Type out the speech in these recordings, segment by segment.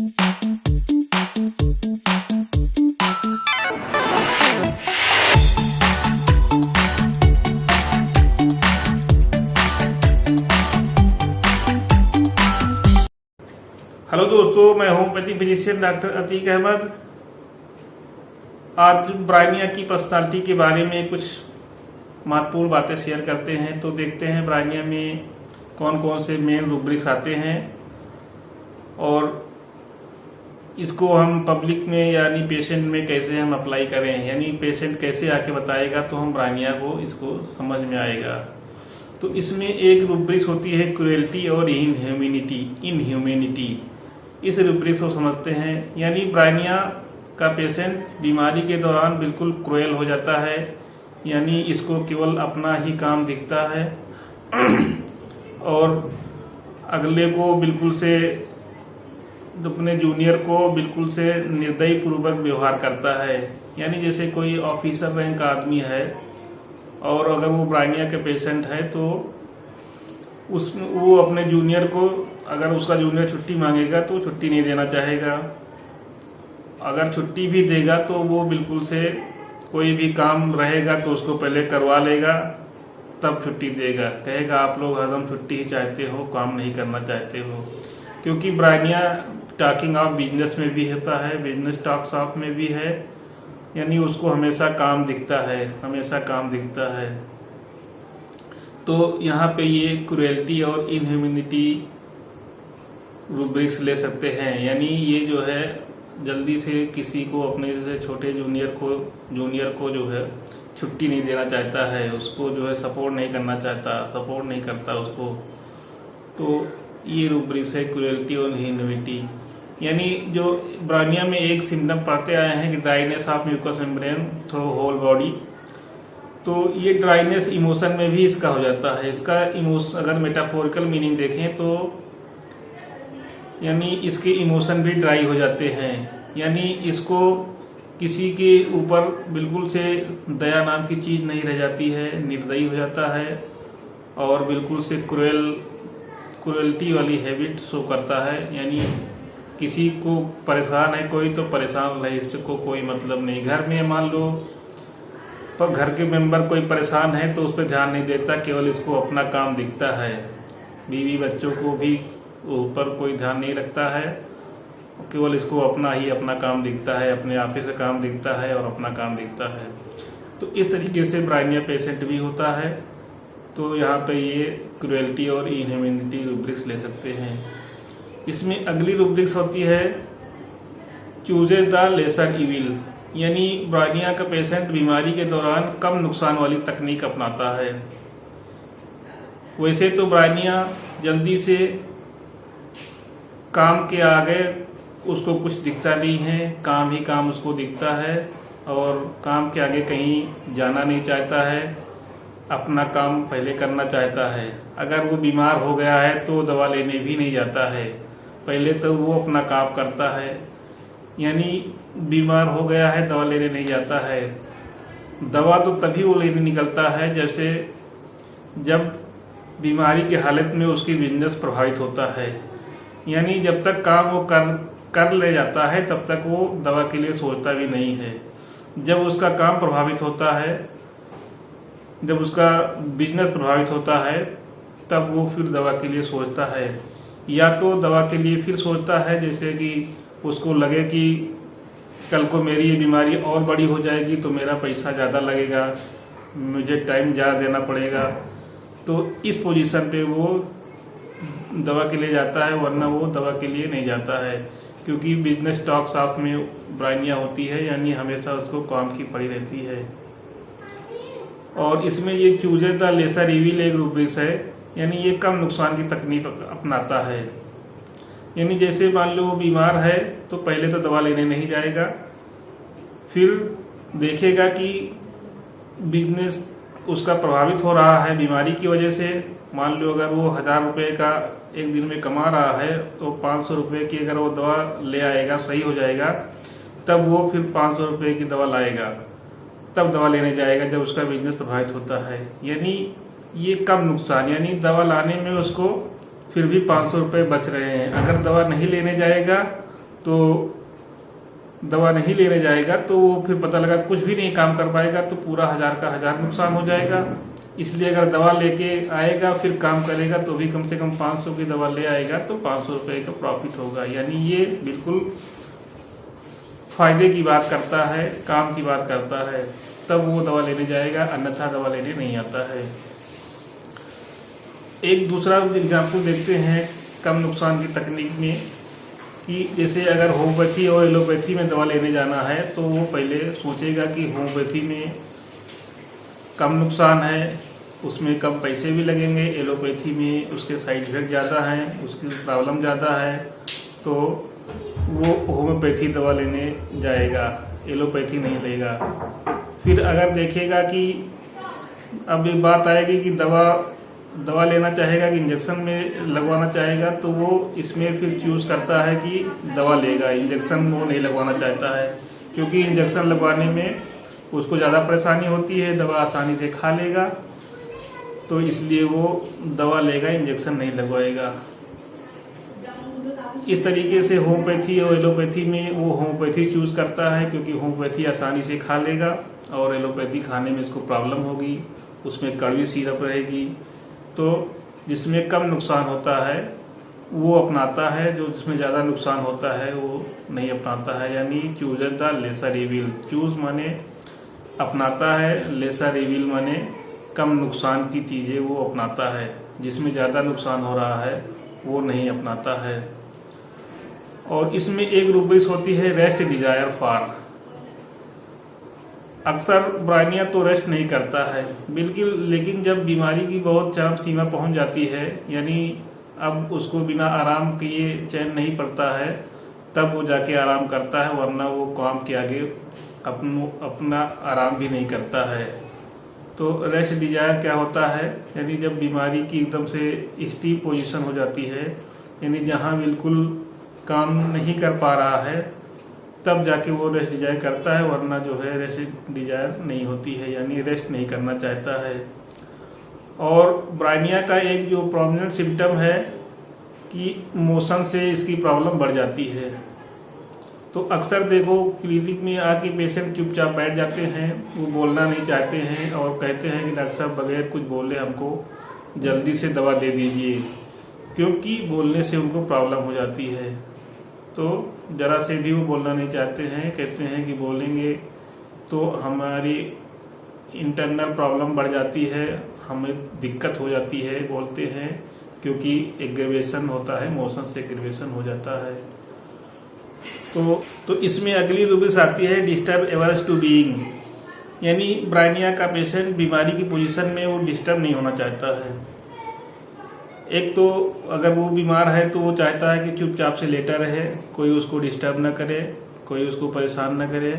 Hello दोस्तों, मैं homeopathy physician doctor Atique Ahmed. आज ब्राइनिया की पर्सनालिटी के बारे में कुछ महत्वपूर्ण बातें शेयर करते हैं। तो देखते हैं ब्राइनिया में कौन कौन से मेन रूब्रिक्स आते हैं और इसको हम पब्लिक में यानी पेशेंट में कैसे हम अप्लाई करें, यानी पेशेंट कैसे आके बताएगा तो हम ब्राइनिया को इसको समझ में आएगा। तो इसमें एक रूब्रिक्स होती है क्रुएल्टी और इनह्यूमैनिटी। इस रूब्रिक्स को समझते हैं, यानी ब्राइनिया का पेशेंट बीमारी के दौरान बिल्कुल क्रूएल हो जाता है, यानी इसको केवल अपना ही काम दिखता है और अगले को बिल्कुल से, अपने जूनियर को बिल्कुल से निर्दयी पूर्वक व्यवहार करता है। यानी जैसे कोई ऑफिसर रैंक आदमी है और अगर वो ब्राइनिया के पेशेंट है तो वो अपने जूनियर को, अगर उसका जूनियर छुट्टी मांगेगा तो छुट्टी नहीं देना चाहेगा। अगर छुट्टी भी देगा तो वो बिल्कुल से कोई भी काम रहेगा तो उसको पहले करवा लेगा तब छुट्टी देगा। कहेगा आप लोग हरदम छुट्टी ही चाहते हो, काम नहीं करना चाहते हो। क्योंकि ब्राइनिया टॉकिंग ऑफ बिजनेस में भी होता है, बिजनेस टॉक्स ऑफ में भी है, यानी उसको हमेशा काम दिखता है, हमेशा काम दिखता है। तो यहाँ पे ये क्रुएल्टी और इनह्यूमैनिटी रूब्रिक्स ले सकते हैं। यानी ये जो है जल्दी से किसी को, अपने से छोटे जूनियर को जो है छुट्टी नहीं देना चाहता है, उसको जो है सपोर्ट नहीं करता उसको। तो ये रूब्रिक्स है क्रुएल्टी और इनह्यूमैनिटी। यानी जो ब्राइनिया में एक सिम्टम पढ़ते आए हैं कि dryness of mucous membrane through whole body. तो ये ड्राइनेस इमोशन में भी इसका हो जाता है। इसका इमोशन अगर मेटाफोरिकल मीनिंग देखें तो यानी इसके इमोशन भी ड्राई हो जाते हैं, यानी इसको किसी के ऊपर बिल्कुल से दया नाम की चीज नहीं रह जाती है, निर्दयी हो जाता है और बिल्कुल से क्रुएल्टी वाली हैबिट शो करता है। यानी किसी को परेशान है कोई तो परेशान रहे, इसको कोई मतलब नहीं। घर में मान लो पर घर के मेंबर कोई परेशान है तो उस पर ध्यान नहीं देता, केवल इसको अपना काम दिखता है। बीवी बच्चों को भी ऊपर कोई ध्यान नहीं रखता है, केवल इसको अपना काम दिखता है, अपने ऑफिस का काम दिखता है और अपना काम दिखता है। तो इस तरीके से ब्राइनिया पेशेंट भी होता है। तो यहाँ पे ये क्रुएल्टी और इनह्यूमैनिटी रूब्रिक्स ले सकते हैं। इसमें अगली रूब्रिक्स होती है चूजेज द लेसर इविल। यानी ब्राइनिया का पेशेंट बीमारी के दौरान कम नुकसान वाली तकनीक अपनाता है। वैसे तो ब्राइनिया जल्दी से काम के आगे उसको कुछ दिखता नहीं है, काम ही काम उसको दिखता है और काम के आगे कहीं जाना नहीं चाहता है, अपना काम पहले करना चाहता है। अगर वो बीमार हो गया है तो दवा लेने भी नहीं जाता है, पहले तो वो अपना काम करता है। यानी बीमार हो गया है दवा लेने नहीं जाता है। दवा तो तभी वो लेने निकलता है जब बीमारी की हालत में उसकी बिजनेस प्रभावित होता है। यानी जब तक काम वो कर ले जाता है तब तक वो दवा के लिए सोचता भी नहीं है। जब उसका काम प्रभावित होता है, जब उसका बिजनेस प्रभावित होता है तब वो फिर दवा के लिए सोचता है। या तो दवा के लिए फिर सोचता है जैसे कि उसको लगे कि कल को मेरी ये बीमारी और बड़ी हो जाएगी तो मेरा पैसा ज़्यादा लगेगा, मुझे टाइम ज़्यादा देना पड़ेगा। तो इस पोजीशन पे वो दवा के लिए जाता है, वरना वो दवा के लिए नहीं जाता है। क्योंकि बिजनेस टॉक्स ऑफ में ब्राइनिया होती है, यानी हमेशा उसको काम की पड़ी रहती है। और इसमें ये चूजेज द लेसर इविल एक रूब्रिक्स है, यानी ये कम नुकसान की तकनीक अपनाता है। यानी जैसे मान लो वो बीमार है तो पहले तो दवा लेने नहीं जाएगा, फिर देखेगा कि बिजनेस उसका प्रभावित हो रहा है बीमारी की वजह से। मान लो अगर वो 1000 रुपये का एक दिन में कमा रहा है तो 500 रुपये की अगर वो दवा ले आएगा, सही हो जाएगा, तब वो फिर 500 रुपये की दवा लाएगा, तब दवा लेने जाएगा जब उसका बिजनेस प्रभावित होता है। यानी ये कम नुकसान, यानी दवा लाने में उसको फिर भी 500 रुपये बच रहे हैं। अगर दवा नहीं लेने जाएगा तो दवा नहीं लेने जाएगा तो वो फिर पता लगा कुछ भी नहीं काम कर पाएगा, तो पूरा 1000 का 1000 नुकसान हो जाएगा। इसलिए अगर दवा लेके आएगा फिर काम करेगा तो भी कम से कम 500 की दवा ले आएगा तो 500 रुपये का प्रॉफिट होगा। यानी ये बिल्कुल फायदे की बात करता है, काम की बात करता है, तब वो दवा लेने जाएगा, अन्यथा दवा लेने नहीं आता है। एक दूसरा एग्जाम्पल देखते हैं कम नुकसान की तकनीक में, कि जैसे अगर होम्योपैथी और एलोपैथी में दवा लेने जाना है तो वो पहले सोचेगा कि होम्योपैथी में कम नुकसान है, उसमें कम पैसे भी लगेंगे, एलोपैथी में उसके साइड इफेक्ट ज़्यादा हैं, उसकी प्रॉब्लम ज़्यादा है, तो वो होम्योपैथी दवा लेने जाएगा, एलोपैथी नहीं लेगा। फिर अगर देखेगा कि अब एक बात आएगी कि दवा लेना चाहेगा कि इंजेक्शन में लगवाना चाहेगा, तो वो इसमें फिर चूज करता है कि दवा लेगा, इंजेक्शन वो नहीं लगवाना चाहता है, क्योंकि इंजेक्शन लगवाने में उसको ज़्यादा परेशानी होती है, दवा आसानी से खा लेगा, तो इसलिए वो दवा लेगा, इंजेक्शन नहीं लगवाएगा। इस तरीके से होम्योपैथी और एलोपैथी में वो होम्योपैथी चूज करता है, क्योंकि होम्योपैथी आसानी से खा लेगा और एलोपैथी खाने में इसको प्रॉब्लम होगी, उसमें कड़वी सिरप रहेगी, तो जिसमें कम नुकसान होता है वो अपनाता है, जो जिसमें ज़्यादा नुकसान होता है वो नहीं अपनाता है। यानी choose the lesser evil, choose माने अपनाता है, लेसर इविल माने कम नुकसान की चीज़ें वो अपनाता है, जिसमें ज़्यादा नुकसान हो रहा है वो नहीं अपनाता है। और इसमें एक रूब्रिक्स होती है रेस्ट डिजायर फॉर। अक्सर ब्रायनिया तो रेस्ट नहीं करता है बिल्कुल, लेकिन जब बीमारी की बहुत चरम सीमा पहुंच जाती है, यानी अब उसको बिना आराम किए चैन नहीं पड़ता है, तब वो जाके आराम करता है, वरना वो काम के आगे अपना आराम भी नहीं करता है। तो रेस्ट डिजायर क्या होता है, यानी जब बीमारी की एकदम से स्टीप पोजीशन हो जाती है, यानी जहाँ बिल्कुल काम नहीं कर पा रहा है, तब जाके वो रेस्ट डिजायर करता है, वरना जो है रेस्ट डिजायर नहीं होती है, यानी रेस्ट नहीं करना चाहता है। और ब्रायनिया का एक जो प्रोमिनेंट सिम्टम है कि मोशन से इसकी प्रॉब्लम बढ़ जाती है। तो अक्सर देखो क्लिनिक में आके पेशेंट चुपचाप बैठ जाते हैं, वो बोलना नहीं चाहते हैं और कहते हैं कि डॉक्टर साहब बगैर कुछ बोले हमको जल्दी से दवा दे दीजिए, क्योंकि बोलने से उनको प्रॉब्लम हो जाती है। तो ज़रा से भी वो बोलना नहीं चाहते हैं, कहते हैं कि बोलेंगे तो हमारी इंटरनल प्रॉब्लम बढ़ जाती है, हमें दिक्कत हो जाती है, बोलते हैं, क्योंकि एग्रीवेशन होता है, मोशन से एग्रीवेशन हो जाता है। तो इसमें अगली रूब्रिक्स आती है डिस्टर्ब एवर्स टू बीइंग, यानी ब्रायनिया का पेशेंट बीमारी की पोजीशन में वो डिस्टर्ब नहीं होना चाहता है। एक तो अगर वो बीमार है तो वो चाहता है कि चुपचाप से लेटा रहे, कोई उसको डिस्टर्ब ना करे, कोई उसको परेशान ना करे,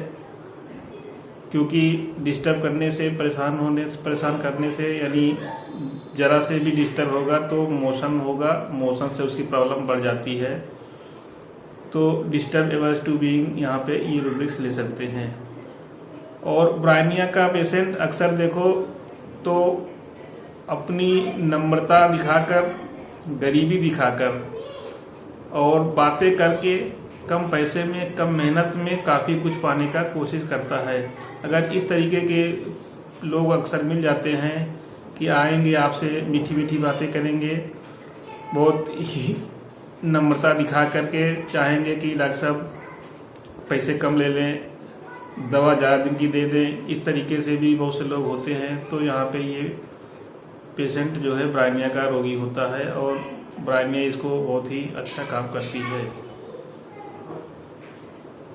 क्योंकि डिस्टर्ब करने से परेशान करने से, यानी जरा से भी डिस्टर्ब होगा तो मोशन होगा, मोशन से उसकी प्रॉब्लम बढ़ जाती है। तो डिस्टर्ब एवर्स टू बीइंग यहाँ पे ये रूब्रिक्स ले सकते हैं। और ब्रायनिया का पेशेंट अक्सर देखो तो अपनी नम्रता दिखाकर, गरीबी दिखाकर और बातें करके कम पैसे में, कम मेहनत में काफ़ी कुछ पाने का कोशिश करता है। अगर इस तरीके के लोग अक्सर मिल जाते हैं कि आएंगे आपसे मीठी मीठी बातें करेंगे, बहुत ही नम्रता दिखा करके चाहेंगे कि डॉक्टर साहब पैसे कम ले लें, दवा ज़्यादा दिन की दे दें, इस तरीके से भी बहुत से लोग होते हैं। तो यहाँ पे ये पेशेंट जो है ब्रायनिया का रोगी होता है और ब्रायनिया इसको बहुत ही अच्छा काम करती है।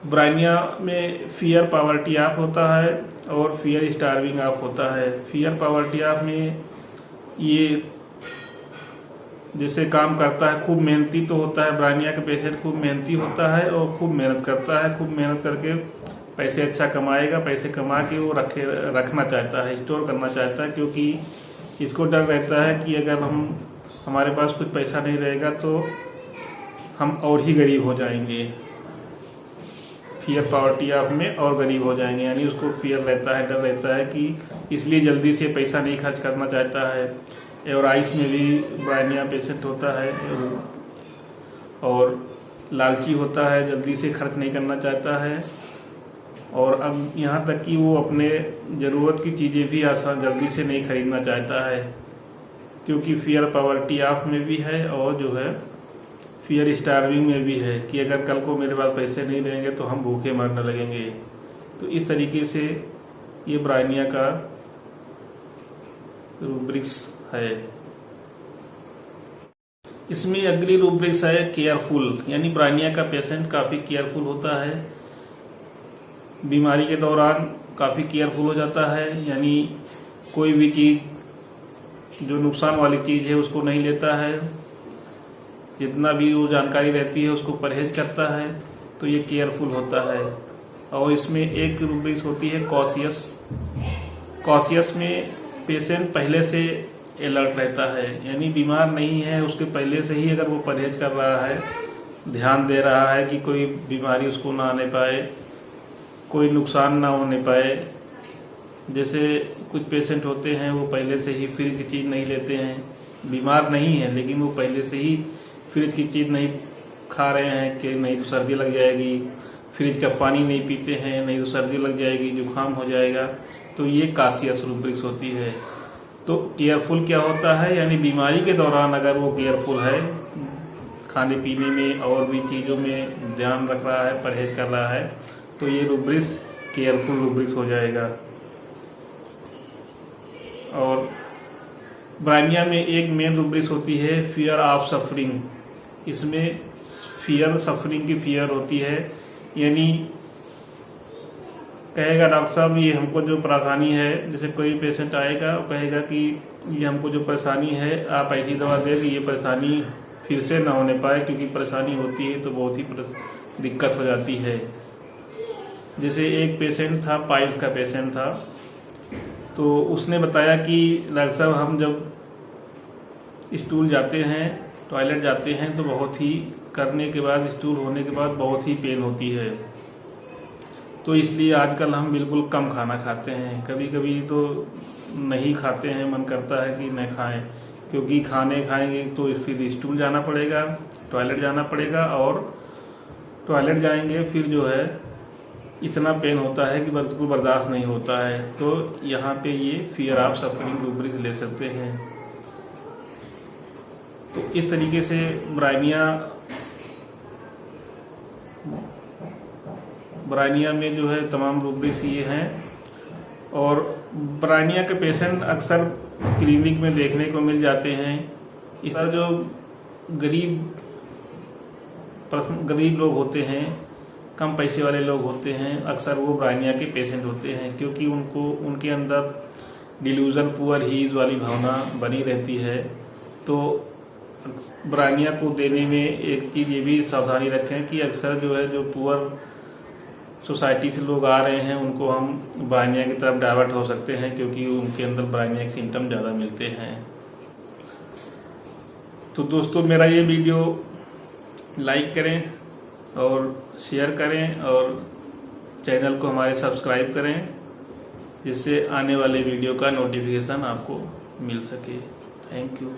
ब्रायनिया में फियर पॉवर्टी ऑफ होता है और फियर स्टार्विंग ऑफ होता है। फियर पॉवर्टी ऑफ में ये जैसे काम करता है, खूब मेहनती तो होता है, ब्रायनिया का पेशेंट खूब मेहनती होता है और खूब मेहनत करता है, खूब मेहनत करके पैसे अच्छा कमाएगा, पैसे कमा के वो रखना चाहता है, स्टोर करना चाहता है, क्योंकि इसको डर रहता है कि अगर हमारे पास कुछ पैसा नहीं रहेगा तो हम और ही गरीब हो जाएंगे, फियर पॉवर्टी ऑफ में और गरीब हो जाएंगे, यानी उसको फियर रहता है, डर रहता है कि इसलिए जल्दी से पैसा नहीं खर्च करना चाहता है। एवराइस में भी ब्रायनिया पेशेंट होता है और लालची होता है, जल्दी से खर्च नहीं करना चाहता है, और अब यहाँ तक कि वो अपने ज़रूरत की चीज़ें भी आसान जल्दी से नहीं खरीदना चाहता है, क्योंकि फियर पॉवर्टी ऑफ में भी है और जो है फियर स्टार्विंग में भी है कि अगर कल को मेरे पास पैसे नहीं रहेंगे तो हम भूखे मरने लगेंगे। तो इस तरीके से ये ब्रायनिया का रूब्रिक्स है। इसमें अगली रूब्रिक्स है केयरफुल, यानी ब्रायनिया का पेशेंट काफ़ी केयरफुल होता है, बीमारी के दौरान काफ़ी केयरफुल हो जाता है, यानी कोई भी चीज़ जो नुकसान वाली चीज़ है उसको नहीं लेता है, जितना भी वो जानकारी रहती है उसको परहेज करता है, तो ये केयरफुल होता है। और इसमें एक रूब्रिक्स होती है कॉशियस। कॉशियस में पेशेंट पहले से अलर्ट रहता है, यानी बीमार नहीं है उसके पहले से ही अगर वो परहेज कर रहा है, ध्यान दे रहा है कि कोई बीमारी उसको ना आने पाए, कोई नुकसान ना होने पाए। जैसे कुछ पेशेंट होते हैं वो पहले से ही फ्रिज की चीज़ नहीं लेते हैं, बीमार नहीं है लेकिन वो पहले से ही फ्रिज की चीज़ नहीं खा रहे हैं कि नहीं तो सर्दी लग जाएगी, फ्रिज का पानी नहीं पीते हैं नहीं तो सर्दी लग जाएगी, जुकाम हो जाएगा, तो ये कॉशियस रूब्रिक्स होती है। तो केयरफुल क्या होता है, यानी बीमारी के दौरान अगर वो केयरफुल है, खाने पीने में और भी चीज़ों में ध्यान रख रहा है, परहेज कर रहा है, तो ये रूब्रिक्स केयरफुल रूब्रिक्स हो जाएगा। और ब्रायनिया में एक मेन रूब्रिक्स होती है फियर ऑफ सफरिंग। इसमें फियर सफरिंग की फियर होती है, यानी कहेगा डॉक्टर साहब ये हमको जो परेशानी है, जैसे कोई पेशेंट आएगा वो कहेगा कि ये हमको जो परेशानी है आप ऐसी दवा दें कि ये परेशानी फिर से ना होने पाए, क्योंकि परेशानी होती है तो बहुत ही दिक्कत हो जाती है। जैसे एक पेशेंट था, पाइल्स का पेशेंट था, तो उसने बताया कि डॉक्टर साहब हम जब स्टूल जाते हैं, टॉयलेट जाते हैं तो बहुत ही करने के बाद, स्टूल होने के बाद बहुत ही पेन होती है, तो इसलिए आजकल हम बिल्कुल कम खाना खाते हैं, कभी कभी तो नहीं खाते हैं, मन करता है कि न खाएं, क्योंकि खाने खाएंगे तो फिर स्टूल जाना पड़ेगा, टॉयलेट जाना पड़ेगा, और टॉयलेट जाएंगे फिर जो है इतना पेन होता है कि बिल्कुल बर्दाश्त नहीं होता है। तो यहाँ पे ये फियर ऑफ सफरिंग रूब्रिक्स ले सकते हैं। तो इस तरीके से ब्रायनिया में जो है तमाम रूब्रिक्स ये हैं। और ब्रायनिया के पेशेंट अक्सर क्लिनिक में देखने को मिल जाते हैं। इस तरह जो गरीब लोग होते हैं, कम पैसे वाले लोग होते हैं, अक्सर वो ब्रायनिया के पेशेंट होते हैं, क्योंकि उनके अंदर डिल्यूजन पुअर हीज वाली भावना बनी रहती है। तो ब्रायनिया को देने में एक चीज़ ये भी सावधानी रखें कि अक्सर जो है जो पुअर सोसाइटी से लोग आ रहे हैं उनको हम ब्रायनिया की तरफ डाइवर्ट हो सकते हैं, क्योंकि उनके अंदर ब्रायनिया के सिम्टम ज़्यादा मिलते हैं। तो दोस्तों मेरा ये वीडियो लाइक करें और शेयर करें और चैनल को हमारे सब्सक्राइब करें, जिससे आने वाले वीडियो का नोटिफिकेशन आपको मिल सके। Thank you.